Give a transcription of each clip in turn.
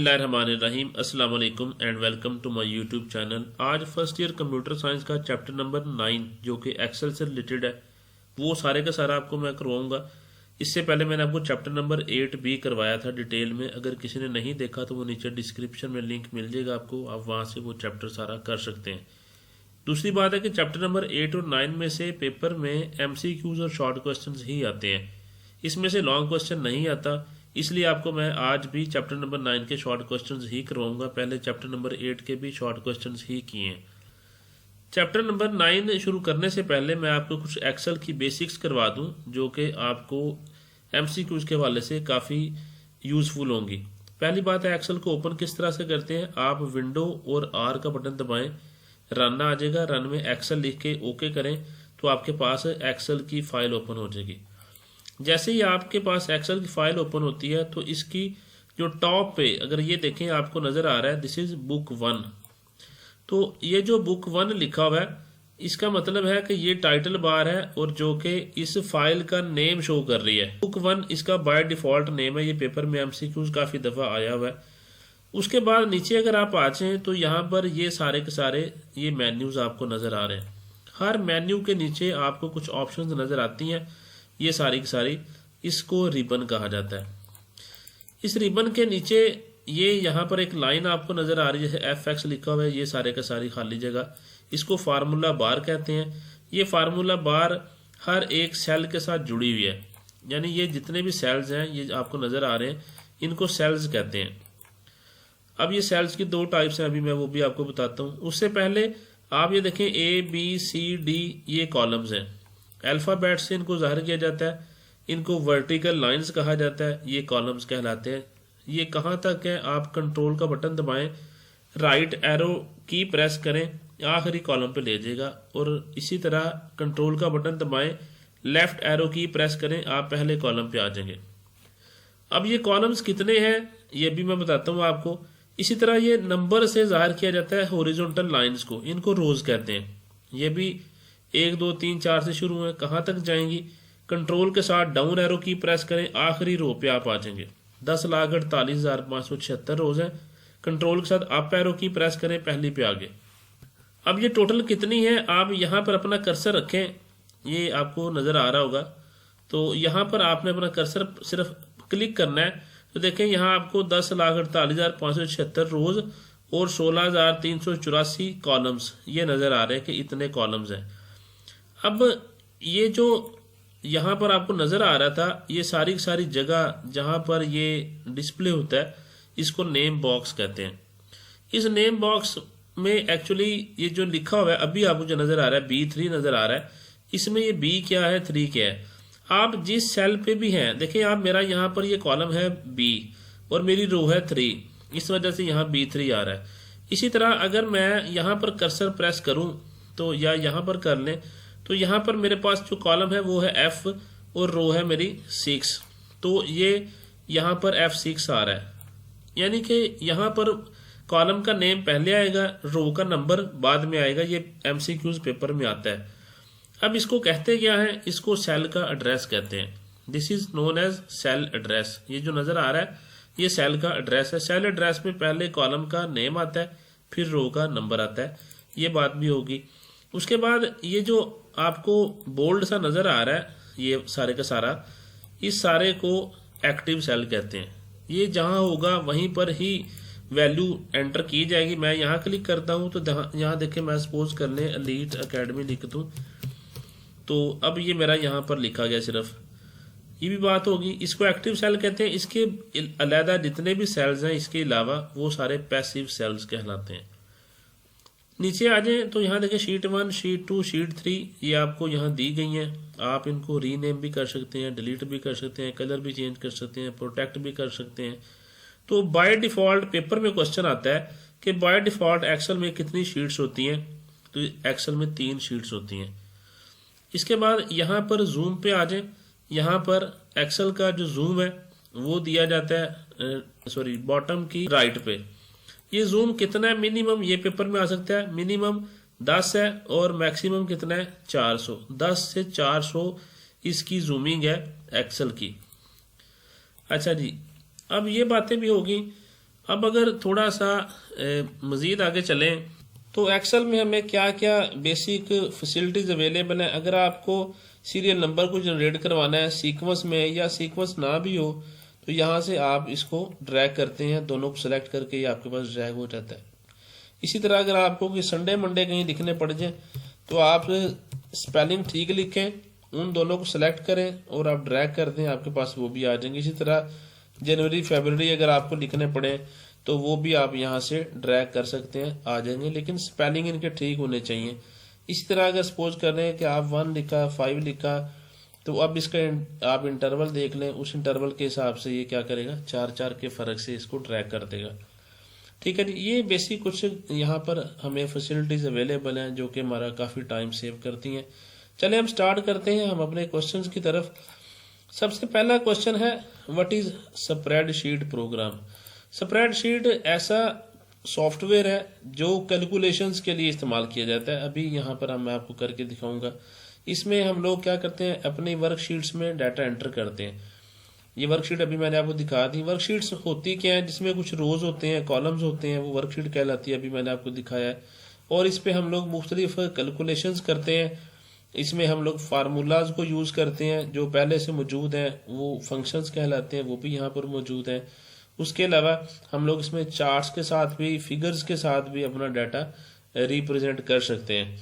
बिस्मिल्लाहिर्रहमानिर्रहीम अस्सलाम वालेकुम and welcome to my YouTube channel. आज फर्स्ट ईयर कंप्यूटर साइंस का चैप्टर नंबर 9 जो कि एक्सेल से रिलेटेड है वो सारे का सारा आपको मैं करवाऊंगा। इससे पहले मैंने आपको चैप्टर नंबर 8 भी करवाया था डिटेल में। अगर किसी ने नहीं देखा तो वो नीचे डिस्क्रिप्शन में लिंक मिल जाएगा आपको, आप वहाँ से वो चैप्टर सारा कर सकते हैं। दूसरी बात है कि चैप्टर नंबर 8 और 9 में से पेपर में MCQs और शॉर्ट क्वेश्चन ही आते हैं, इसमें से लॉन्ग क्वेश्चन नहीं आता। इसलिए आपको मैं आज भी चैप्टर नंबर 9 के शॉर्ट क्वेश्चंस ही करवाऊंगा। पहले चैप्टर नंबर 8 के भी शॉर्ट क्वेश्चंस ही किए हैं। चैप्टर नंबर 9 शुरू करने से पहले मैं आपको कुछ एक्सेल की बेसिक्स करवा दूं जो कि आपको MCQs के हवाले से काफ़ी यूज़फुल होंगी। पहली बात है, एक्सेल को ओपन किस तरह से करते हैं। आप विंडो और R का बटन दबाएं, रन आ जाएगा। रन में एक्सेल लिख के ओके करें तो आपके पास एक्सेल की फाइल ओपन हो जाएगी। जैसे ही आपके पास एक्सेल की फाइल ओपन होती है तो इसकी जो टॉप पे अगर ये देखें आपको नज़र आ रहा है दिस इज़ बुक 1। तो ये जो बुक 1 लिखा हुआ है इसका मतलब है कि ये टाइटल बार है और जो कि इस फाइल का नेम शो कर रही है। बुक 1 इसका बाय डिफ़ॉल्ट नेम है। ये पेपर में MCQs काफ़ी दफ़ा आया हुआ है। उसके बाद नीचे अगर आप आ जाएँ तो यहाँ पर ये सारे के सारे ये मेन्यूज़ आपको नज़र आ रहे हैं। हर मेन्यू के नीचे आपको कुछ ऑप्शंस नज़र आती हैं। ये सारी की सारी इसको रिबन कहा जाता है। इस रिबन के नीचे ये यहाँ पर एक लाइन आपको नज़र आ रही है, FX लिखा हुआ है। ये सारे का सारी खाली जगह, इसको फार्मूला बार कहते हैं। ये फार्मूला बार हर एक सेल के साथ जुड़ी हुई है, यानी ये जितने भी सेल्स हैं ये आपको नज़र आ रहे हैं, इनको सेल्स कहते हैं। अब ये सेल्स की दो टाइप्स हैं, अभी मैं वो भी आपको बताता हूँ। उससे पहले आप ये देखें ABCD ये कॉलम्स हैं। अल्फ़ाबेट से इनको ज़ाहिर किया जाता है, इनको वर्टिकल लाइंस कहा जाता है, ये कॉलम्स कहलाते हैं। ये कहाँ तक है, आप कंट्रोल का बटन दबाएं, राइट एरो की प्रेस करें, आखिरी कॉलम पे ले जाएगा। और इसी तरह कंट्रोल का बटन दबाएं, लेफ्ट एरो की प्रेस करें, आप पहले कॉलम पे आ जाएंगे। अब ये कॉलम्स कितने हैं ये भी मैं बताता हूँ आपको। इसी तरह ये नंबर से ज़ाहिर किया जाता है हॉरिजॉन्टल लाइंस को, इनको रोज कहते हैं। ये भी 1 2 3 4 से शुरू है, कहाँ तक जाएंगी। कंट्रोल के साथ डाउन एरो की प्रेस करें, आखिरी रो पे आप आ जाएंगे। 10,48,576 रोज हैं। कंट्रोल के साथ अप एरो की प्रेस करें, पहली पे आगे। अब ये टोटल कितनी है, आप यहाँ पर अपना कर्सर रखें, ये आपको नज़र आ रहा होगा। तो यहाँ पर आपने अपना कर्सर सिर्फ क्लिक करना है तो देखें यहाँ आपको 10,48,576 रोज और 16,384 कॉलम्स ये नज़र आ रहे हैं कि इतने कॉलम्स हैं। अब ये जो यहाँ पर आपको नज़र आ रहा था, ये सारी की सारी जगह जहाँ पर ये डिस्प्ले होता है इसको नेम बॉक्स कहते हैं। इस नेम बॉक्स में एक्चुअली ये जो लिखा हुआ है अभी आपको जो नज़र आ रहा है B3 नज़र आ रहा है, इसमें ये B क्या है 3 क्या है। आप जिस सेल पे भी हैं देखिए, आप मेरा यहाँ पर ये कॉलम है B और मेरी रो है 3, इस वजह से यहाँ B3 आ रहा है। इसी तरह अगर मैं यहाँ पर कर्सर प्रेस करूँ तो या यहाँ पर कर लें तो यहाँ पर मेरे पास जो कॉलम है वो है F और रो है मेरी 6। तो ये यहाँ पर F6 आ रहा है, यानी कि यहाँ पर कॉलम का नेम पहले आएगा, रो का नंबर बाद में आएगा। ये MCQs पेपर में आता है। अब इसको कहते क्या है, इसको सेल का एड्रेस कहते हैं। This is known as cell address. ये जो नज़र आ रहा है ये सेल का एड्रेस है। सेल एड्रेस में पहले कॉलम का नेम आता है, फिर रो का नंबर आता है। ये बात भी होगी। उसके बाद ये जो आपको बोल्ड सा नज़र आ रहा है ये सारे का सारा, इस सारे को एक्टिव सेल कहते हैं। ये जहाँ होगा वहीं पर ही वैल्यू एंटर की जाएगी। मैं यहाँ क्लिक करता हूँ तो यहाँ देखें, मैं सपोज कर लें एलीट एकेडमी लिख दूँ तो अब ये मेरा यहाँ पर लिखा गया सिर्फ, ये भी बात होगी। इसको एक्टिव सेल कहते हैं। इसके अलहदा जितने भी सेल्स हैं इसके अलावा वो सारे पैसिव सेल्स कहलाते हैं। नीचे आ जाएं तो यहाँ देखें शीट 1 शीट 2 शीट 3 ये आपको यहाँ दी गई हैं। आप इनको रीनेम भी कर सकते हैं, डिलीट भी कर सकते हैं, कलर भी चेंज कर सकते हैं, प्रोटेक्ट भी कर सकते हैं। तो बाय डिफ़ॉल्ट पेपर में क्वेश्चन आता है कि बाय डिफ़ॉल्ट एक्सेल में कितनी शीट्स होती हैं, तो एक्सेल में 3 शीट्स होती हैं। इसके बाद यहाँ पर जूम पे आ जाएं। यहाँ पर एक्सेल का जो जूम है वो दिया जाता है बॉटम की राइट पे। ये जूम कितना है, मिनिमम ये पेपर में आ सकता है मिनिमम 10 है और मैक्सिमम कितना है 400। 10 से 400 इसकी जूमिंग है एक्सेल की। अच्छा जी, अब ये बातें भी होगी अब अगर थोड़ा सा मज़ीद आगे चलें तो एक्सेल में हमें क्या क्या बेसिक फैसिलिटीज़ अवेलेबल हैं। अगर आपको सीरियल नंबर को जनरेट करवाना है सीक्वेंस में, या सीक्वेंस ना भी हो, तो यहाँ से आप इसको ड्रैग करते हैं, दोनों को सेलेक्ट करके ये आपके पास ड्रैग हो जाता है। इसी तरह अगर आपको कि संडे मंडे कहीं लिखने पड़ जाए तो आप स्पेलिंग ठीक लिखें, उन दोनों को सेलेक्ट करें और आप ड्रैग कर दें, आपके पास वो भी आ जाएंगे। इसी तरह जनवरी फरवरी अगर आपको लिखने पड़े तो वो भी आप यहाँ से ड्रैग कर सकते हैं, आ जाएंगे, लेकिन स्पेलिंग इनके ठीक होने चाहिए। इसी तरह अगर सपोज कर रहे हैं कि आप 1 लिखा 5 लिखा, तो अब इसका आप इंटरवल देख लें, उस इंटरवल के हिसाब से ये क्या करेगा, 4 के फर्क से इसको ड्रैग कर देगा। ठीक है जी, ये बेसिक कुछ यहाँ पर हमें फैसिलिटीज़ अवेलेबल हैं जो कि हमारा काफ़ी टाइम सेव करती हैं। चलिए हम स्टार्ट करते हैं हम अपने क्वेश्चंस की तरफ। सबसे पहला क्वेश्चन है, what is spreadsheet programme. Spreadsheet ऐसा सॉफ्टवेयर है जो कैलकुलेशंस के लिए इस्तेमाल किया जाता है। अभी यहाँ पर मैं आपको करके दिखाऊंगा। इसमें हम लोग क्या करते हैं, अपनी वर्कशीट्स में डाटा एंटर करते हैं। ये वर्कशीट अभी मैंने आपको दिखा दी। वर्कशीट्स होती क्या है, जिसमें कुछ रोज होते हैं, कॉलम्स होते हैं, वो वर्कशीट कहलाती है, अभी मैंने आपको दिखाया है। और इस पे हम लोग मुख्तलिफ कैलकुलेशंस करते हैं। इसमें हम लोग फार्मूलाज को यूज़ करते हैं जो पहले से मौजूद हैं, वो फंक्शंस कहलाते हैं, वो भी यहाँ पर मौजूद हैं। उसके अलावा हम लोग इसमें चार्ट्स के साथ भी, फिगर्स के साथ भी अपना डाटा रिप्रेजेंट कर सकते हैं।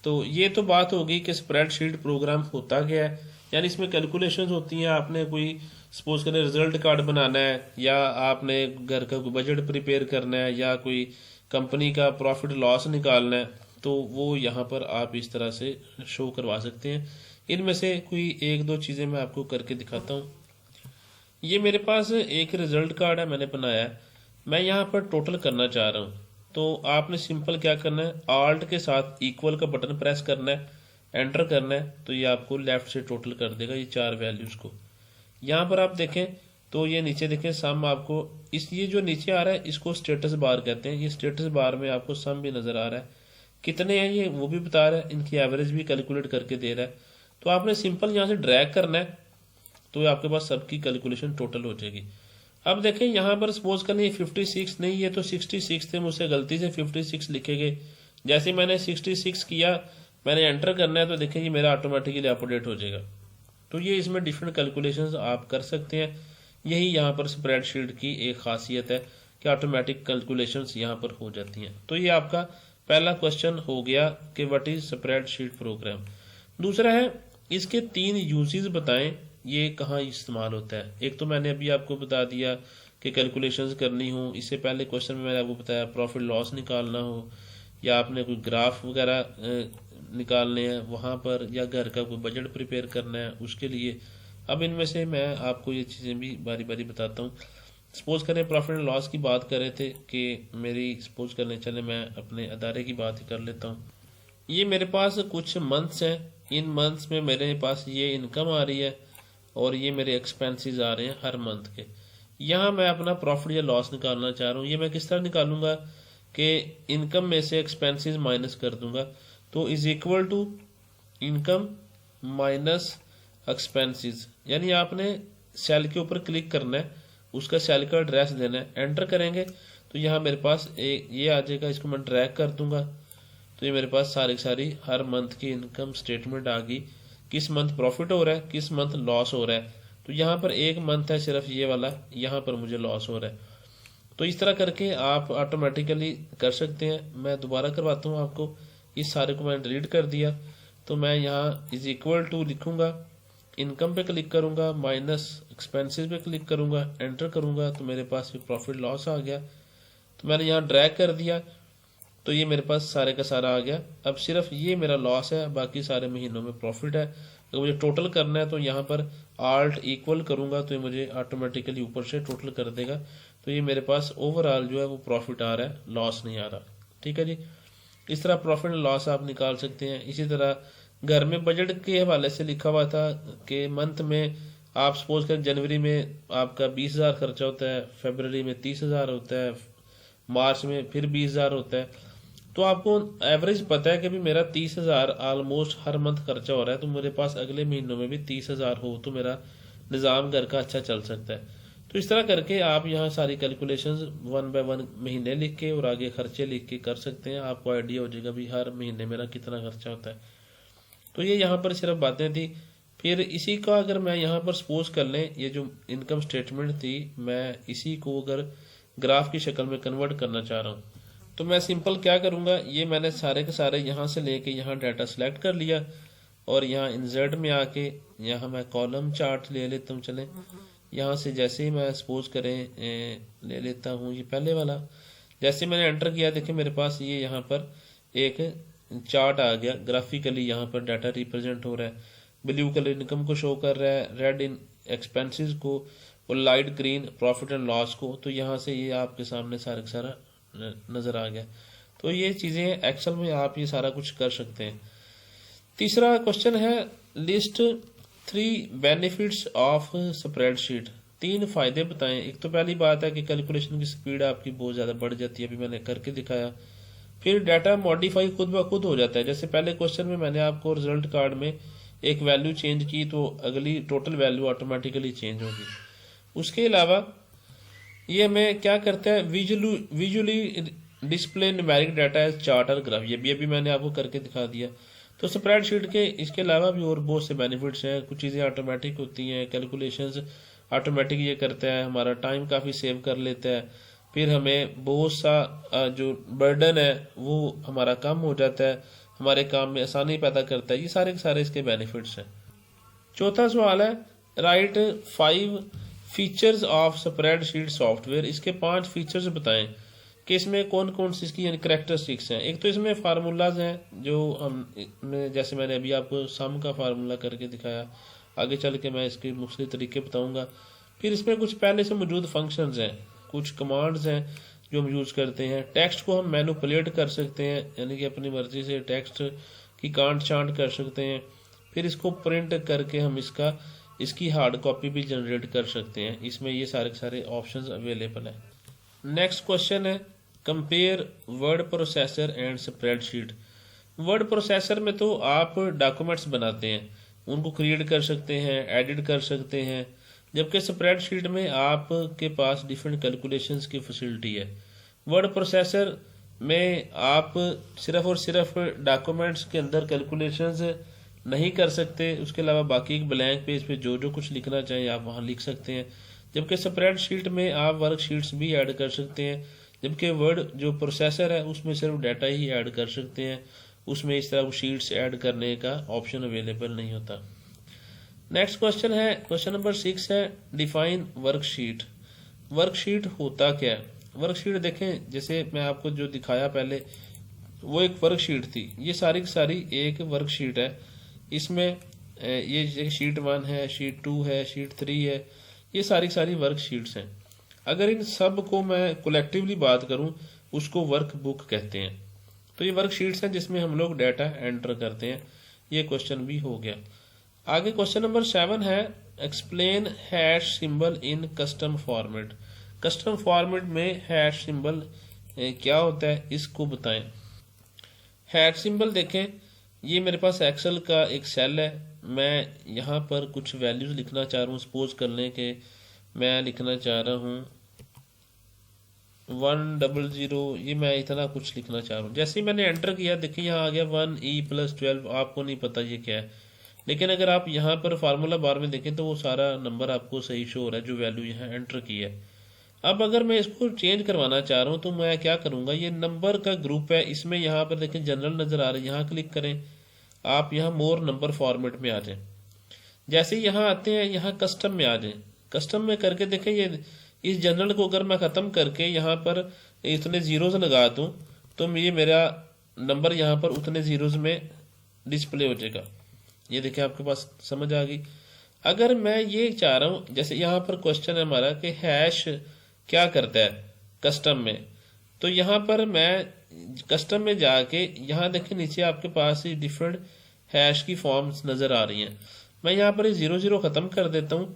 तो ये तो बात होगी कि स्प्रेडशीट प्रोग्राम होता क्या है, यानी इसमें कैलकुलेशंस होती हैं। आपने कोई सपोज करें रिजल्ट कार्ड बनाना है, या आपने घर का कोई बजट प्रिपेयर करना है, या कोई कंपनी का प्रॉफिट लॉस निकालना है, तो वो यहाँ पर आप इस तरह से शो करवा सकते हैं। इनमें से कोई एक दो चीज़ें मैं आपको करके दिखाता हूँ। ये मेरे पास एक रिजल्ट कार्ड है, मैंने बनाया है। मैं यहाँ पर टोटल करना चाह रहा हूँ, तो आपने सिंपल क्या करना है, आल्ट के साथ इक्वल का बटन प्रेस करना है, एंटर करना है, तो ये आपको लेफ्ट से टोटल कर देगा ये 4 वैल्यूज़ को। यहाँ पर आप देखें तो ये नीचे देखें सम, आपको ये जो नीचे आ रहा है इसको स्टेटस बार कहते हैं। ये स्टेटस बार में आपको सम भी नज़र आ रहा है, कितने हैं ये वो भी बता रहा है, इनकी एवरेज भी कैलकुलेट करके दे रहा है। तो आपने सिंपल यहाँ से ड्रैग करना है, तो आपके पास सबकी कैलकुलेशन टोटल हो जाएगी। अब देखें यहाँ पर सपोज करनी 56 नहीं, ये तो 66 थे, मुझसे गलती से 56 लिखे गए। जैसे मैंने 66 किया, मैंने एंटर करना है, तो देखें ये मेरा ऑटोमेटिकली अपडेट हो जाएगा। तो ये इसमें डिफरेंट कैलकुलेशंस आप कर सकते हैं। यही यहाँ पर स्प्रेडशीट की एक खासियत है कि ऑटोमेटिक कैलकुलेशंस यहाँ पर हो जाती हैं। तो ये आपका पहला क्वेश्चन हो गया कि व्हाट इज स्प्रेडशीट प्रोग्राम। दूसरा है, इसके 3 यूजेस बताएं, ये कहाँ इस्तेमाल होता है। एक तो मैंने अभी आपको बता दिया कि कैलकुलेशंस करनी हो। इससे पहले क्वेश्चन में मैंने आपको बताया प्रॉफिट लॉस निकालना हो, या आपने कोई ग्राफ वगैरह निकालने हैं वहाँ पर, या घर का कोई बजट प्रिपेयर करना है उसके लिए। अब इनमें से मैं आपको ये चीज़ें भी बारी बारी बताता हूँ। सपोज करें प्रॉफिट एंड लॉस की बात कर रहे थे कि मेरी सपोज करने चले मैं अपने अदारे की बात ही कर लेता हूँ। ये मेरे पास कुछ मंथ्स हैं, इन मंथ्स में मेरे पास ये इनकम आ रही है और ये मेरे एक्सपेंसेस आ रहे हैं हर मंथ के। यहाँ मैं अपना प्रॉफिट या लॉस निकालना चाह रहा हूँ। ये मैं किस तरह निकालूंगा कि इनकम में से एक्सपेंसेस माइनस कर दूंगा, तो is equal to income minus expenses. यानी आपने सेल के ऊपर क्लिक करना है, उसका सेल का एड्रेस देना है, एंटर करेंगे तो यहाँ मेरे पास ये आ जाएगा। इसको मैं ड्रैग कर दूंगा तो ये मेरे पास सारी सारी हर मंथ की इनकम स्टेटमेंट आ गई, किस मंथ प्रॉफिट हो रहा है, किस मंथ लॉस हो रहा है। तो यहाँ पर एक मंथ है सिर्फ ये वाला, यहाँ पर मुझे लॉस हो रहा है। तो इस तरह करके आप ऑटोमेटिकली कर सकते हैं। मैं दोबारा करवाता हूँ आपको। इस सारे को मैंने डिलीट कर दिया, तो मैं यहाँ इज इक्वल टू लिखूंगा, इनकम पे क्लिक करूंगा, माइनस एक्सपेंसेस पे क्लिक करूंगा, एंटर करूंगा, तो मेरे पास ये प्रॉफिट लॉस आ गया। तो मैंने यहाँ ड्रैग कर दिया तो ये मेरे पास सारे का सारा आ गया। अब सिर्फ ये मेरा लॉस है, बाकी सारे महीनों में प्रॉफिट है। अगर मुझे टोटल करना है तो यहाँ पर आल्ट इक्वल करूंगा तो ये मुझे ऑटोमेटिकली ऊपर से टोटल कर देगा। तो ये मेरे पास ओवरऑल जो है वो प्रॉफिट आ रहा है, लॉस नहीं आ रहा। ठीक है जी, इस तरह प्रॉफिट एंड लॉस आप निकाल सकते हैं। इसी तरह घर में बजट के हवाले से लिखा हुआ था कि मंथ में आप सपोज कर जनवरी में आपका 20,000 खर्चा होता है, फरवरी में 30,000 होता है, मार्च में फिर 20,000 होता है। तो आपको एवरेज पता है कि भी मेरा 30,000 ऑलमोस्ट हर मंथ खर्चा हो रहा है, तो मेरे पास अगले महीनों में भी 30,000 हो तो मेरा निज़ाम घर का अच्छा चल सकता है। तो इस तरह करके आप यहाँ सारी कैलकुलेशंस 1 बाय 1 महीने लिख के और आगे खर्चे लिख के कर सकते हैं। आपको आइडिया हो जाएगा भी हर महीने मेरा कितना खर्चा होता है। तो ये यहाँ पर सिर्फ बातें थी। फिर इसी का अगर मैं यहाँ पर सपोज कर लें, ये जो इनकम स्टेटमेंट थी, मैं इसी को अगर ग्राफ की शक्ल में कन्वर्ट करना चाह रहा हूँ, तो मैं सिंपल क्या करूँगा, ये मैंने सारे के सारे यहाँ से लेके यहाँ डाटा सेलेक्ट कर लिया और यहाँ इंसर्ट में आके यहाँ मैं कॉलम चार्ट ले लेता हूँ। चलें, यहाँ से जैसे ही मैं सपोज करें ले लेता हूँ ये पहले वाला, जैसे मैंने एंटर किया देखें मेरे पास ये यहाँ पर एक चार्ट आ गया, ग्राफिकली यहाँ पर डाटा रिप्रेजेंट हो रहा है। ब्लू कलर इनकम को शो कर रहा है, रेड इन एक्सपेंसेस को और light green profit and loss को। तो यहाँ से ये आपके सामने सारा सारा नज़र आ गया। तो ये चीज़ें एक्सेल में आप ये सारा कुछ कर सकते हैं। तीसरा क्वेश्चन है लिस्ट 3 बेनिफिट्स ऑफ स्प्रेडशीट। 3 फायदे बताएं। एक तो पहली बात है कि कैलकुलेशन की स्पीड आपकी बहुत ज़्यादा बढ़ जाती है, अभी मैंने करके दिखाया। फिर डाटा मॉडिफाई खुद ब खुद हो जाता है। जैसे पहले क्वेश्चन में मैंने आपको रिजल्ट कार्ड में एक वैल्यू चेंज की तो अगली टोटल वैल्यू ऑटोमेटिकली चेंज होगी। उसके अलावा ये हमें क्या करता है, visually display numeric data as chart और ग्राफ। ये भी मैंने आपको करके दिखा दिया। तो स्प्रेडशीट के इसके अलावा भी और बहुत से बेनिफिट्स हैं। कुछ चीज़ें ऑटोमेटिक होती हैं, कैलकुलेशंस ऑटोमेटिक ये करता है, हमारा टाइम काफ़ी सेव कर लेता है। फिर हमें बहुत सा जो बर्डन है वो हमारा कम हो जाता है, हमारे काम में आसानी पैदा करता है। ये सारे के सारे इसके बेनिफिट्स हैं। चौथा सवाल है right 5 features of spreadsheet software. इसके 5 फीचर्स बताएं कि इसमें कौन कौन सी इसकी करैक्टरिस्टिक्स हैं। एक तो इसमें फार्मूलाज हैं जो हम जैसे मैंने अभी आपको सम का फार्मूला करके दिखाया, आगे चल के मैं इसके मुख्तलिफ तरीके बताऊंगा। फिर इसमें कुछ पहले से मौजूद फंक्शंस हैं, कुछ कमांड्स हैं जो हम यूज़ करते हैं। टेक्स्ट को हम मैनिपुलेट कर सकते हैं, यानी कि अपनी मर्जी से टेक्स्ट की कांट छांट कर सकते हैं। फिर इसको प्रिंट करके हम इसकी हार्ड कॉपी भी जनरेट कर सकते हैं। इसमें ये सारे सारे ऑप्शंस अवेलेबल हैं। नेक्स्ट क्वेश्चन है compare word processor and spreadsheet. Word processor में तो आप डॉक्यूमेंट्स बनाते हैं, उनको क्रिएट कर सकते हैं, एडिट कर सकते हैं, जबकि स्प्रेडशीट में आपके पास डिफरेंट कैलकुलेशंस की फैसिलिटी है। वर्ड प्रोसेसर में आप सिर्फ और सिर्फ डॉक्यूमेंट्स के अंदर कैलकुलेशंस नहीं कर सकते, उसके अलावा बाकी एक ब्लैंक पेज पे जो जो कुछ लिखना चाहें आप वहाँ लिख सकते हैं। जबकि स्प्रेडशीट में आप वर्कशीट्स भी ऐड कर सकते हैं, जबकि वर्ड जो प्रोसेसर है उसमें सिर्फ डाटा ही ऐड कर सकते हैं, उसमें इस तरह शीट्स ऐड करने का ऑप्शन अवेलेबल नहीं होता। नेक्स्ट क्वेश्चन है क्वेश्चन नंबर 6 है डिफाइन वर्कशीट। वर्कशीट होता क्या है? वर्कशीट देखें, जैसे मैं आपको जो दिखाया पहले वो एक वर्कशीट थी, ये सारी की सारी एक वर्कशीट है। इसमें ये शीट 1 है, शीट 2 है, शीट 3 है, ये सारी सारी वर्कशीट्स हैं। अगर इन सब को मैं कलेक्टिवली बात करूं उसको वर्क बुक कहते हैं। तो ये वर्कशीट्स हैं जिसमें हम लोग डाटा एंटर करते हैं। ये क्वेश्चन भी हो गया। आगे क्वेश्चन नंबर 7 है एक्सप्लेन हैश सिंबल इन कस्टम फॉर्मेट। कस्टम फॉर्मेट में हैश सिंबल क्या होता है इसको बताएं। हैश सिंबल देखें, ये मेरे पास एक्सेल का एक सेल है, मैं यहाँ पर कुछ वैल्यूज लिखना चाह रहा हूँ। सपोज कर लें कि मैं लिखना चाह रहा हूँ 100, ये मैं इतना कुछ लिखना चाह रहा हूँ। जैसे ही मैंने एंटर किया देखिए यहाँ आ गया 1E+12। आपको नहीं पता ये क्या है, लेकिन अगर आप यहाँ पर फार्मूला बार में देखें तो वो सारा नंबर आपको सही शो हो रहा है जो वैल्यू यहाँ एंटर की है। अब अगर मैं इसको चेंज करवाना चाह रहा हूँ तो मैं क्या करूँगा, ये नंबर का ग्रुप है, इसमें यहाँ पर देखें जनरल नज़र आ रहा है, यहाँ क्लिक करें, आप यहाँ मोर नंबर फॉर्मेट में आ जाएं। जैसे ही यहाँ आते हैं यहाँ कस्टम में आ जाएं। कस्टम में करके देखें ये इस जनरल को अगर मैं ख़त्म करके यहाँ पर इतने ज़ीरोज़ लगा दूँ तो ये मेरा नंबर यहाँ पर उतने ज़ीरोज़ में डिस्प्ले हो जाएगा। ये देखिए आपके पास समझ आ गई। अगर मैं ये चाह रहा हूँ, जैसे यहाँ पर क्वेश्चन है हमारा कि हैश क्या करता है कस्टम में, तो यहाँ पर मैं कस्टम में जाके यहाँ देखें नीचे आपके पास ही डिफरेंट हैश की फॉर्म्स नज़र आ रही हैं। मैं यहाँ पर 00 ख़त्म कर देता हूँ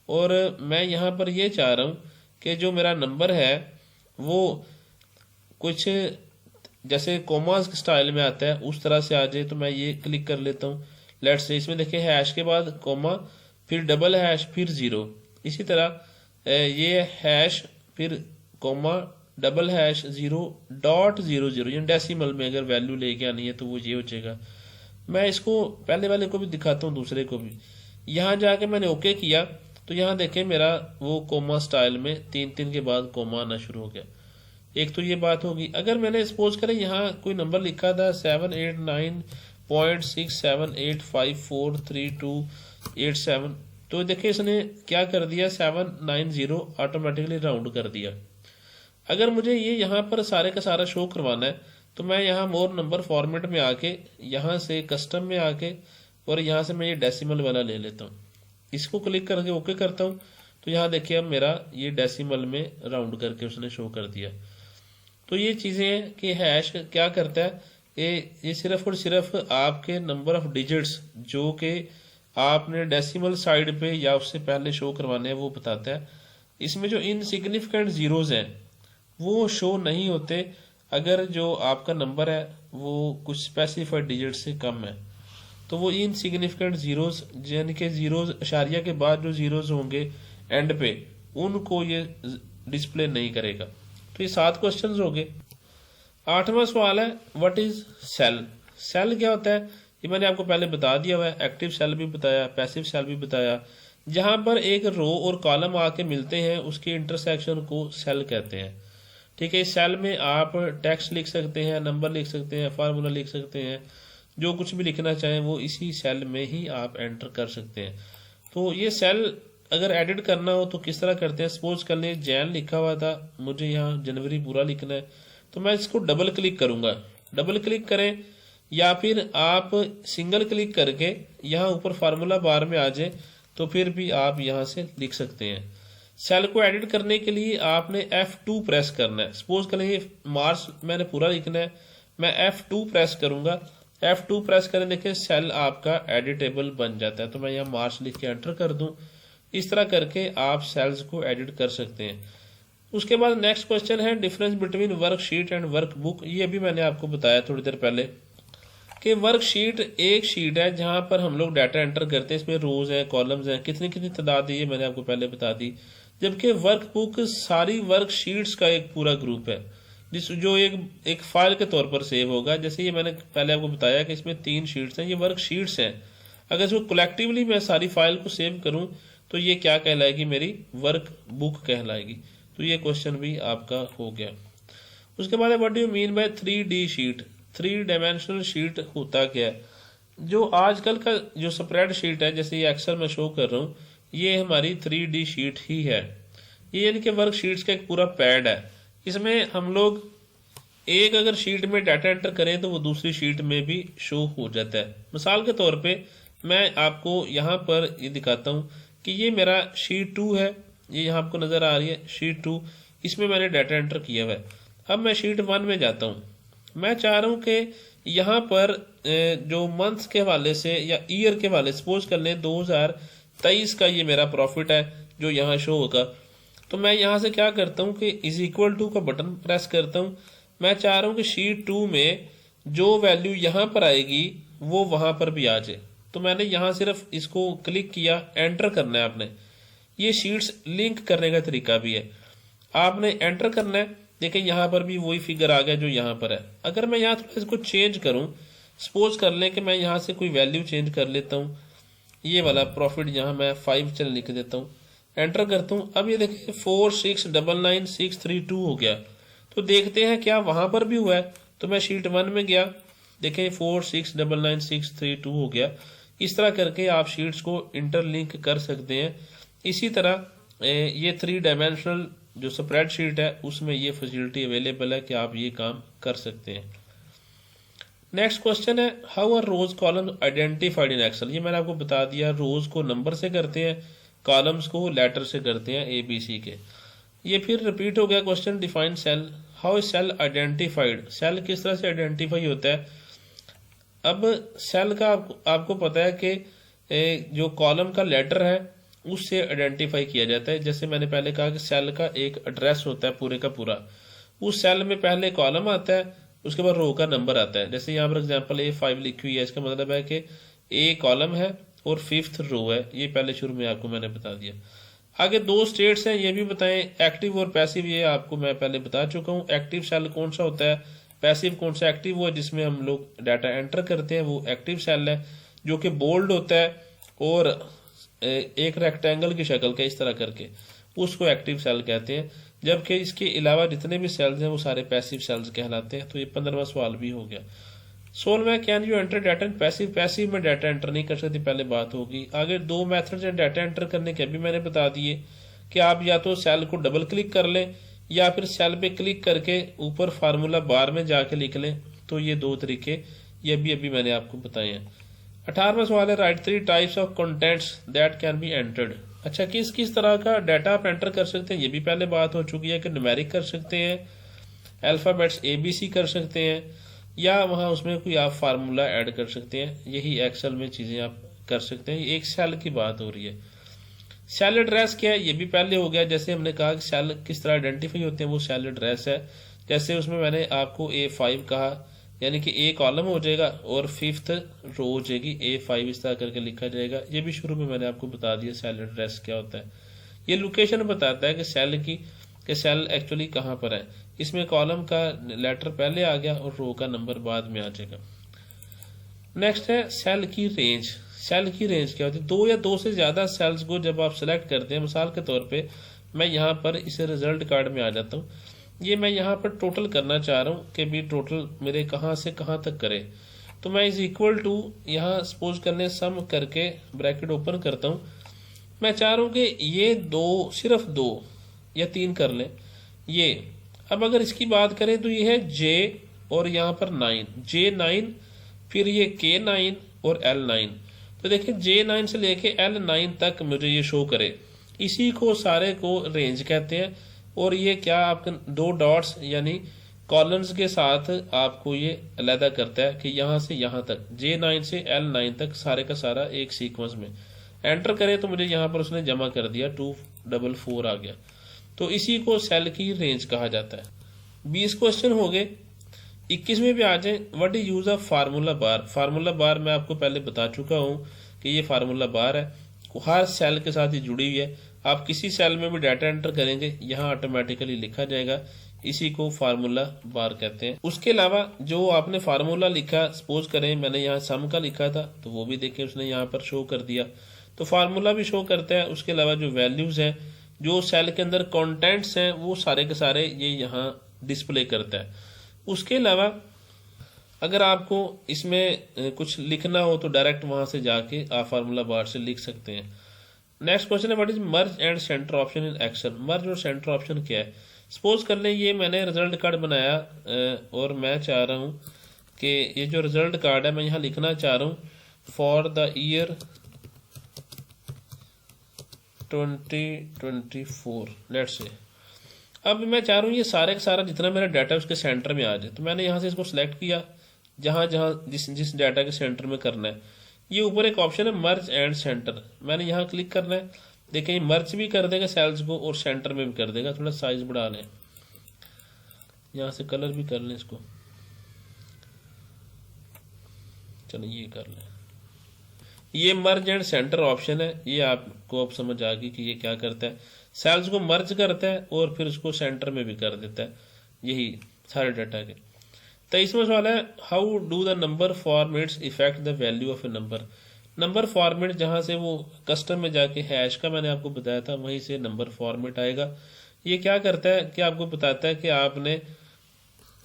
और मैं यहाँ पर ये चाह रहा हूँ कि जो मेरा नंबर है वो कुछ जैसे कोमास स्टाइल में आता है उस तरह से आ जाए। तो मैं ये क्लिक कर लेता हूँ। लेट्स से इसमें देखिए हैश के बाद कोमा, फिर डबल हैश, फिर 0। इसी तरह ये हैश फिर कोमा डबल हैश 0.00 यानी डेसिमल में अगर वैल्यू लेके आनी है तो वो ये हो जाएगा। मैं इसको पहले वाले को भी दिखाता हूँ, दूसरे को भी। यहाँ जाके मैंने ओके किया तो यहाँ देखें मेरा वो कोमा स्टाइल में 3 के बाद कोमा आना शुरू हो गया। एक तो ये बात होगी। अगर मैंने सपोज करें यहाँ कोई नंबर लिखा था 789.67854328 तो देखें इसने क्या कर दिया 790 ऑटोमेटिकली राउंड कर दिया। अगर मुझे ये यहाँ पर सारे का सारा शो करवाना है तो मैं यहाँ मोर नंबर फॉर्मेट में आके यहाँ से कस्टम में आके और यहाँ से मैं ये डेसिमल वाला ले लेता हूँ। इसको क्लिक करके ओके करता हूँ तो यहाँ देखिए अब मेरा ये डेसिमल में राउंड करके उसने शो कर दिया। तो ये चीज़ें हैं कि हैश क्या करता है, ये सिर्फ और सिर्फ आपके नंबर ऑफ डिजिट्स जो कि आपने डेसिमल साइड पे या उससे पहले शो करवाने हैं वो बताता है। इसमें जो इनसिग्निफिकेंट जीरोज हैं वो शो नहीं होते अगर जो आपका नंबर है वो कुछ स्पेसिफाइड डिजिट से कम है। तो वो इनसिग्निफिकेंट जीरोज यानी कि जीरोज अशारिया के बाद जो जीरोज होंगे एंड पे उनको ये डिस्प्ले नहीं करेगा। तो ये 7 क्वेश्चंस हो गए। 8वां सवाल है व्हाट इज सेल। सेल क्या होता है ये मैंने आपको पहले बता दिया हुआ है। एक्टिव सेल भी बताया, पैसिव सेल भी बताया। जहां पर एक रो और कॉलम आके मिलते हैं उसके इंटरसेक्शन को सेल कहते हैं। ठीक है, इस सेल में आप टेक्स्ट लिख सकते हैं, नंबर लिख सकते हैं, फार्मूला लिख सकते हैं, जो कुछ भी लिखना चाहें वो इसी सेल में ही आप एंटर कर सकते हैं। तो ये सेल अगर एडिट करना हो तो किस तरह करते हैं। सपोज कर लें जैन लिखा हुआ था, मुझे यहाँ जनवरी पूरा लिखना है तो मैं इसको डबल क्लिक करूंगा। डबल क्लिक करें या फिर आप सिंगल क्लिक करके यहाँ ऊपर फार्मूला बार में आ जाए तो फिर भी आप यहाँ से लिख सकते हैं। सेल को एडिट करने के लिए आपने F2 प्रेस करना है। सपोज करें ये मार्च मैंने पूरा लिखना है, मैं F2 प्रेस करूंगा। F2 प्रेस करें, देखिए सेल आपका एडिटेबल बन जाता है। तो मैं यहाँ मार्च लिख के एंटर कर दूं। इस तरह करके आप सेल्स को एडिट कर सकते हैं। उसके बाद नेक्स्ट क्वेश्चन है difference between worksheet and workbook. ये भी मैंने आपको बताया थोड़ी देर पहले कि वर्कशीट एक शीट है जहां पर हम लोग डाटा एंटर करते हैं। इसमें रोज है, कॉलम्स हैं, कितनी कितनी तादाद है ये मैंने आपको पहले बता दी। जबकि वर्कबुक सारी वर्कशीट्स का एक पूरा ग्रुप है जो एक फाइल के तौर पर सेव होगा। जैसे ये मैंने पहले आपको बताया कि इसमें 3 शीट्स हैं, ये वर्कशीट्स हैं। अगर इसको कलेक्टिवली मैं सारी फाइल को सेव करूं तो ये क्या कहलाएगी, मेरी वर्क बुक कहलाएगी। तो ये क्वेश्चन भी आपका हो गया। उसके बाद what do you mean by 3D sheet. 3 dimensional sheet होता क्या है। जो आजकल का जो स्प्रेड शीट है, जैसे ये एक्सेल में शो कर रहा हूँ, ये हमारी 3D शीट ही है। ये यानी कि वर्कशीट्स का एक पूरा पैड है। इसमें हम लोग एक अगर शीट में डाटा एंटर करें तो वो दूसरी शीट में भी शो हो जाता है। मिसाल के तौर पे मैं आपको यहाँ पर ये दिखाता हूँ कि ये मेरा शीट 2 है, ये यहाँ आपको नजर आ रही है शीट 2। इसमें मैंने डाटा एंटर किया हुआ है। अब मैं शीट 1 में जाता हूँ। मैं चाह रहा हूँ कि यहाँ पर जो मंथ के हवाले से या ईयर के हवाले, सपोज कर लें 2023 का ये मेरा प्रॉफिट है जो यहाँ शो होगा। तो मैं यहाँ से क्या करता हूँ कि इज इक्वल टू का बटन प्रेस करता हूँ। मैं चाह रहा हूँ कि शीट 2 में जो वैल्यू यहाँ पर आएगी वो वहां पर भी आ जाए। तो मैंने यहाँ सिर्फ इसको क्लिक किया, एंटर करना है आपने। ये शीट्स लिंक करने का तरीका भी है, आपने एंटर करना है। देखिए यहाँ पर भी वही फिगर आ गया जो यहाँ पर है। अगर मैं यहाँ थोड़ा इसको चेंज करूँ, सपोज कर लें कि मैं यहाँ से कोई वैल्यू चेंज कर लेता हूँ। ये वाला प्रॉफिट यहाँ मैं 5 चल लिख देता हूँ, एंटर करता हूँ। अब ये देखिए 4699632 हो गया। तो देखते हैं क्या वहां पर भी हुआ है। तो मैं शीट 1 में गया, देखें 4699632 हो गया। इस तरह करके आप शीट्स को इंटरलिंक कर सकते हैं। इसी तरह ये 3 डायमेंशनल जो स्प्रेड शीट है उसमें ये फैसिलिटी अवेलेबल है कि आप ये काम कर सकते हैं। नेक्स्ट क्वेश्चन है how are rows columns identified in Excel. ये मैंने आपको बता दिया, रोज को नंबर से करते हैं, कॉलम्स को लेटर से करते हैं ABC के। ये फिर रिपीट हो गया question define cell. How is cell identified. Cell किस तरह से आइडेंटिफाई होता है। अब सेल का आपको पता है कि जो कॉलम का लेटर है उससे आइडेंटिफाई किया जाता है। जैसे मैंने पहले कहा कि सेल का एक एड्रेस होता है पूरे का पूरा। उस सेल में पहले कॉलम आता है, उसके बाद रो का नंबर आता है। जैसे यहाँ पर एग्जांपल A5 लिखी हुई है, इसका मतलब है कि A कॉलम है और 5th रो है। ये पहले शुरू में आपको मैंने बता दिया। आगे दो स्टेट्स हैं, ये भी बताएं, एक्टिव और पैसिव, ये आपको मैं पहले बता चुका हूँ। एक्टिव सेल कौन सा होता है, पैसिव कौन सा, एक्टिव वो है जिसमें हम लोग डाटा एंटर करते हैं, वो एक्टिव सेल है जो कि बोल्ड होता है और एक रेक्टेंगल की शक्ल का इस तरह करके, उसको एक्टिव सेल कहते हैं। जबकि इसके अलावा जितने भी सेल्स हैं वो सारे पैसिव सेल्स कहलाते हैं। तो ये 15वां सवाल भी हो गया। 16वां, can you enter data in passive, passive में डाटा एंटर नहीं कर सकती, पहले बात होगी। आगे दो मेथड्स हैं डाटा एंटर करने के, अभी मैंने बता दिए कि आप या तो सेल को डबल क्लिक कर लें या फिर सेल पे क्लिक करके ऊपर फार्मूला बार में जाके लिख लें। तो ये दो तरीके ये भी अभी मैंने आपको बताए हैं। 18वां सवाल है, right 3 types of contents that can be entered. अच्छा, किस किस तरह का डाटा आप एंटर कर सकते हैं, ये भी पहले बात हो चुकी है कि न्यूमेरिक कर सकते हैं, अल्फाबेट्स ABC कर सकते हैं, या वहाँ उसमें कोई आप फार्मूला ऐड कर सकते हैं। यही एक्सेल में चीज़ें आप कर सकते हैं। एक सेल की बात हो रही है। सेल एड्रेस क्या है, ये भी पहले हो गया। जैसे हमने कहा कि सेल किस तरह आइडेंटिफाई होते हैं, वो सेल एड्रेस है। जैसे उसमें मैंने आपको A5 कहा, यानी कि A कॉलम हो जाएगा और 5th रो हो जाएगी, A5 इस तरह करके लिखा जाएगा। ये भी शुरू में मैंने आपको बता दिया सेल एड्रेस क्या होता है। ये लोकेशन बताता है कि सेल की, कि सेल एक्चुअली कहाँ पर है। इसमें कॉलम का लेटर पहले आ गया और रो का नंबर बाद में आ जाएगा। नेक्स्ट है सेल की रेंज। सेल की रेंज क्या होती है, दो या दो से ज़्यादा सेल्स को जब आप सेलेक्ट करते हैं, मिसाल के तौर पे मैं यहाँ पर इस रिजल्ट कार्ड में आ जाता हूँ। ये मैं यहाँ पर टोटल करना चाह रहा हूँ कि भी टोटल मेरे कहाँ से कहाँ तक करे। तो मैं इज इक्वल टू यहाँ सपोज करने सम करके ब्रैकेट ओपन करता हूँ। मैं चाह रहा हूँ कि ये दो, सिर्फ 2 या 3 कर लें ये। अब अगर इसकी बात करें तो ये है J और यहाँ पर 9, J9, फिर ये K9 और L9। तो देखिए J9 से लेके L9 तक मुझे ये शो करे, इसी को सारे को रेंज कहते हैं। और ये क्या आपके 2 डॉट्स यानी कॉलम्स के साथ आपको ये अलहदा करता है कि यहाँ से यहाँ तक, J9 से L9 तक सारे का सारा एक सीक्वेंस में एंटर करें। तो मुझे यहाँ पर उसने जमा कर दिया, 244 आ गया। तो इसी को सेल की रेंज कहा जाता है। 20 क्वेश्चन हो गए। 21 में भी आ जाए, what is use of formula bar. Formula बार मैं आपको पहले बता चुका हूँ कि ये फार्मूला बार है, हर सेल के साथ ही जुड़ी हुई है। आप किसी सेल में भी डाटा एंटर करेंगे, यहाँ ऑटोमेटिकली लिखा जाएगा, इसी को फार्मूला बार कहते हैं। उसके अलावा जो आपने फार्मूला लिखा, सपोज करें मैंने यहाँ सम का लिखा था, तो वो भी देखिए उसने यहाँ पर शो कर दिया, तो फार्मूला भी शो करता है। उसके अलावा जो वैल्यूज हैं, जो सेल के अंदर कंटेंट्स हैं, वो सारे के सारे ये यहाँ डिस्प्ले करता है। उसके अलावा अगर आपको इसमें कुछ लिखना हो तो डायरेक्ट वहां से जाके आप फार्मूला बार से लिख सकते हैं। नेक्स्ट क्वेश्चन है, what is merge and center option in Excel. Merge और सेंटर ऑप्शन क्या है। सपोज कर लें ये मैंने रिजल्ट कार्ड बनाया और मैं चाह रहा हूँ कि ये जो रिजल्ट कार्ड है मैं यहाँ लिखना चाह रहा हूँ for the year 2024 let's say. अब मैं चाह रहा हूँ ये सारे का सारा जितना मेरा डाटा उसके सेंटर में आ जाए। तो मैंने यहाँ से इसको सिलेक्ट किया, जहाँ जहाँ जिस डाटा के सेंटर में करना है। ये ऊपर एक ऑप्शन है मर्ज एंड सेंटर, मैंने यहाँ क्लिक करना है। देखिए मर्ज भी कर देगा सेल्स को और सेंटर में भी कर देगा। थोड़ा साइज बढ़ा लें, यहाँ से कलर भी कर लें इसको, चलो ये कर लें। ये मर्ज एंड सेंटर ऑप्शन है, ये आपको अब समझ आ गई कि ये क्या करता है। सेल्स को मर्ज करता है और फिर उसको सेंटर में भी कर देता है, यही सारे डाटा के। 23वां सवाल है, how do the number formats effect the value of A number. Number format जहां से वो कस्टम में जाके हैश का मैंने आपको बताया था, वहीं से नंबर फॉर्मेट आएगा। ये क्या करता है कि आपको बताता है कि आपने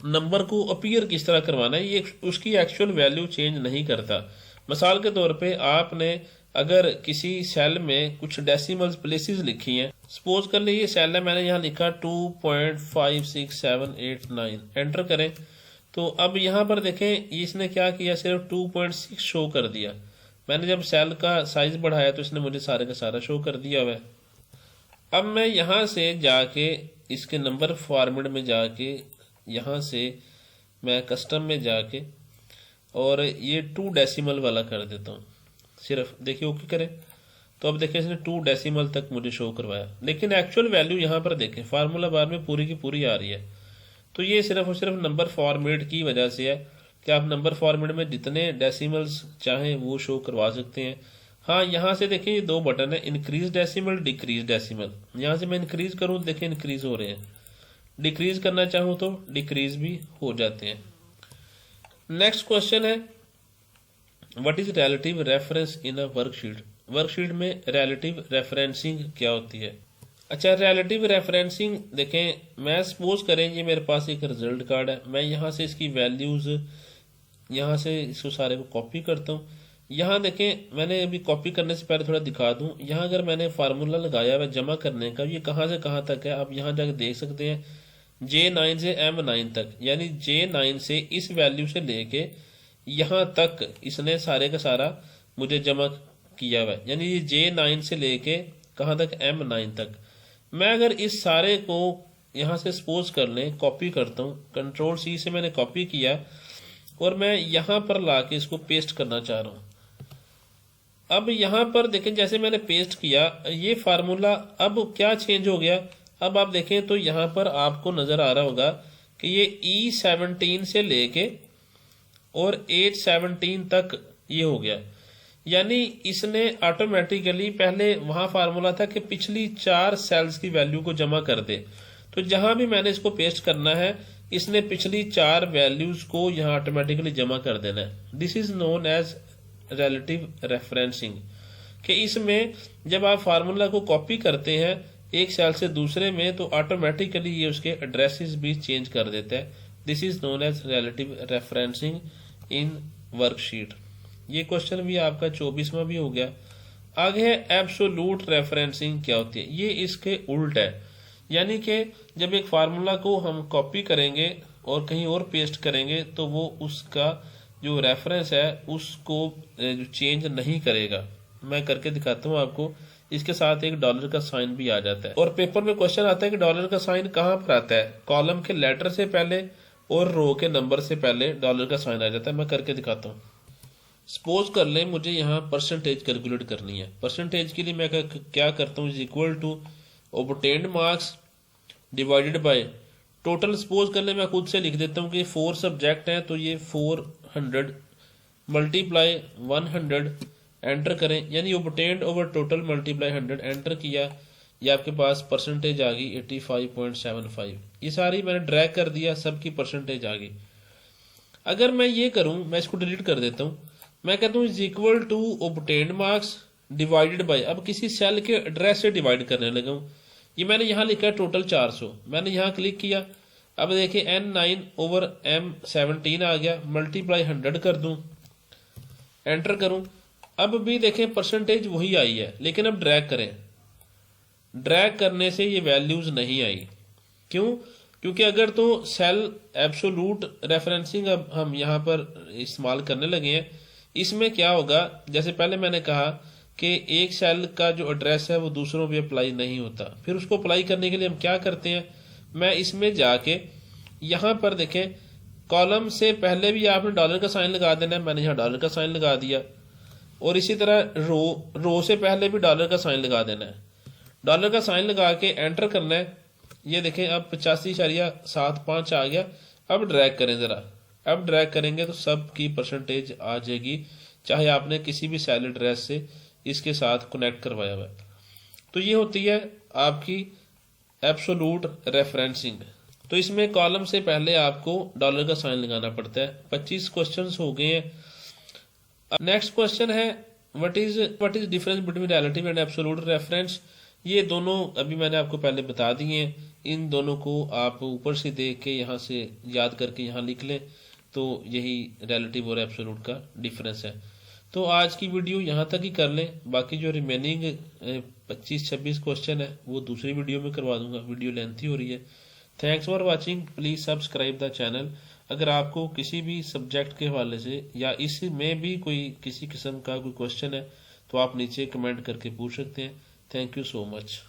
नंबर को अपीयर किस तरह करवाना है। ये उसकी एक्चुअल वैल्यू चेंज नहीं करता। मिसाल के तौर पे आपने अगर किसी सेल में कुछ डेसिमल्स प्लेसेस लिखी हैं, सपोज कर लीजिए सेल है, मैंने यहाँ लिखा 2.56789, एंटर करें। तो अब यहाँ पर देखें इसने क्या किया, सिर्फ 2.6 शो कर दिया। मैंने जब सेल का साइज बढ़ाया तो इसने मुझे सारे का सारा शो कर दिया हुआ है। अब मैं यहाँ से जाके इसके नंबर फॉर्मेट में जाके यहाँ से मैं कस्टम में जाके और ये 2 डेसिमल वाला कर देता हूँ। सिर्फ देखिए ओके करें तो अब देखिए इसने 2 डेसिमल तक मुझे शो करवाया, लेकिन एक्चुअल वैल्यू यहाँ पर देखें फार्मूला बार में पूरी की पूरी आ रही है। तो ये सिर्फ और सिर्फ नंबर फॉर्मेट की वजह से है कि आप नंबर फॉर्मेट में जितने डेसिमल्स चाहें वो शो करवा सकते हैं। हाँ, यहाँ से देखिए ये दो बटन है, इंक्रीज डेसिमल, डिक्रीज डेसिमल। यहाँ से मैं इंक्रीज करूँ तो देखिए इंक्रीज हो रहे हैं, डिक्रीज करना चाहूँ तो डिक्रीज भी हो जाते हैं। नेक्स्ट क्वेश्चन है what is relative reference in a worksheet. Worksheet में रिलेटिव रेफरेंसिंग क्या होती है। अच्छा, रिलेटिव रेफरेंसिंग देखें, मैं सपोज करें ये मेरे पास एक रिजल्ट कार्ड है, मैं यहाँ से इसकी वैल्यूज यहाँ से इसको सारे को कॉपी करता हूँ। यहाँ देखें, मैंने अभी कॉपी करने से पहले थोड़ा दिखा दूं, यहाँ अगर मैंने फार्मूला लगाया हुआ जमा करने का, ये कहाँ से कहाँ तक है आप यहाँ जाके देख सकते हैं, J9 से M9 तक, यानी J9 से इस वैल्यू से लेके यहाँ तक इसने सारे का सारा मुझे जमा किया हुआ है, यानी ये J9 से लेके कहाँ तक, M9 तक। मैं अगर इस सारे को यहाँ से सपोज कर लें कॉपी करता हूँ, Ctrl+C से मैंने कॉपी किया और मैं यहाँ पर लाके इसको पेस्ट करना चाह रहा हूँ। अब यहाँ पर देखें, जैसे मैंने पेस्ट किया ये फार्मूला अब क्या चेंज हो गया। अब आप देखें तो यहाँ पर आपको नजर आ रहा होगा कि ये E17 से लेके और H17 तक ये हो गया, यानी इसने ऑटोमेटिकली, पहले वहां फार्मूला था कि पिछली 4 सेल्स की वैल्यू को जमा कर दे, तो जहां भी मैंने इसको पेस्ट करना है इसने पिछली 4 वैल्यूज को यहाँ ऑटोमेटिकली जमा कर देना है। This is known as relative referencing, कि इसमें जब आप फार्मूला को कॉपी करते हैं एक सेल से दूसरे में तो ऑटोमेटिकली ये उसके एड्रेसेस भी चेंज कर देता है। This is known as relative referencing in worksheet. ये क्वेश्चन भी आपका 24वां भी हो गया। आगे है एब्सोल्यूट रेफरेंसिंग क्या होती है। ये इसके उल्ट है, यानी कि जब एक फार्मूला को हम कॉपी करेंगे और कहीं और पेस्ट करेंगे तो वो उसका जो रेफरेंस है उसको जो चेंज नहीं करेगा। मैं करके दिखाता हूँ आपको। इसके साथ एक डॉलर का साइन भी आ जाता है और पेपर में क्वेश्चन आता है कि डॉलर का साइन कहाँ पर आता है, कॉलम के लेटर से पहले और रो के नंबर से पहले डॉलर का साइन आ जाता है। मैं करके दिखाता हूँ। सपोज कर लें मुझे यहाँ परसेंटेज कैलकुलेट करनी है। परसेंटेज के लिए मैं क्या करता हूँ, is equal to obtained marks divided by total. Suppose कर ले मैं खुद से लिख देता हूँ कि 4 सब्जेक्ट हैं तो ये 400 मल्टीप्लाई 100 एंटर करें, यानी obtained over total multiply 100 enter किया, ये आपके पास परसेंटेज आ गई 85.75। ये सारी मैंने ड्रैग कर दिया, सबकी परसेंटेज आ गई। अगर मैं ये करूं, मैं इसको डिलीट कर देता हूं, मैं कहता हूं is equal to obtained marks divided by, अब किसी सेल के एड्रेस से डिवाइड करने लगा हूं। ये मैंने यहाँ लिखा है टोटल 400, मैंने यहाँ क्लिक किया, अब देखिए N9 ओवर M17 आ गया, मल्टीप्लाई 100 कर दूं, एंटर करूं, अब भी देखें परसेंटेज वही आई है, लेकिन अब ड्रैग करें, ड्रैग करने से ये वैल्यूज नहीं आई। क्यों? क्योंकि अगर तो सेल एब्सोल्यूट रेफरेंसिंग अब हम यहाँ पर इस्तेमाल करने लगे हैं, इसमें क्या होगा, जैसे पहले मैंने कहा कि एक सेल का जो एड्रेस है वो दूसरों पे अप्लाई नहीं होता। फिर उसको अप्लाई करने के लिए हम क्या करते हैं, मैं इसमें जाके यहाँ पर देखें कॉलम से पहले भी आपने डॉलर का साइन लगा देना है, मैंने यहाँ डॉलर का साइन लगा दिया, और इसी तरह रो से पहले भी डॉलर का साइन लगा देना है। डॉलर का साइन लगा के एंटर करना है। ये देखें अब 85.75 आ गया। अब ड्रैग करें जरा, अब ड्रैग करेंगे तो सब की परसेंटेज आ जाएगी, चाहे आपने किसी भी सेल एड्रेस से इसके साथ कनेक्ट करवाया हुआ है। तो ये होती है आपकी एब्सोल्यूट रेफरेंसिंग। तो इसमें कॉलम से पहले आपको डॉलर का साइन लगाना पड़ता है। 25 क्वेश्चंस हो गए हैं। नेक्स्ट क्वेश्चन है what is difference between relative and absolute reference. ये दोनों अभी मैंने आपको पहले बता दिए हैं, इन दोनों को आप ऊपर से देख के यहाँ से याद करके यहाँ लिख लें, तो यही रिलेटिव और एब्सोल्यूट का डिफरेंस है। तो आज की वीडियो यहाँ तक ही कर लें, बाकी जो रिमेनिंग 25-26 क्वेश्चन है वो दूसरी वीडियो में करवा दूंगा, वीडियो लेंथी हो रही है। Thanks for watching, please subscribe the channel. अगर आपको किसी भी सब्जेक्ट के हवाले से या इसमें भी कोई किसी किस्म का कोई क्वेश्चन है तो आप नीचे कमेंट करके पूछ सकते हैं। Thank you so much.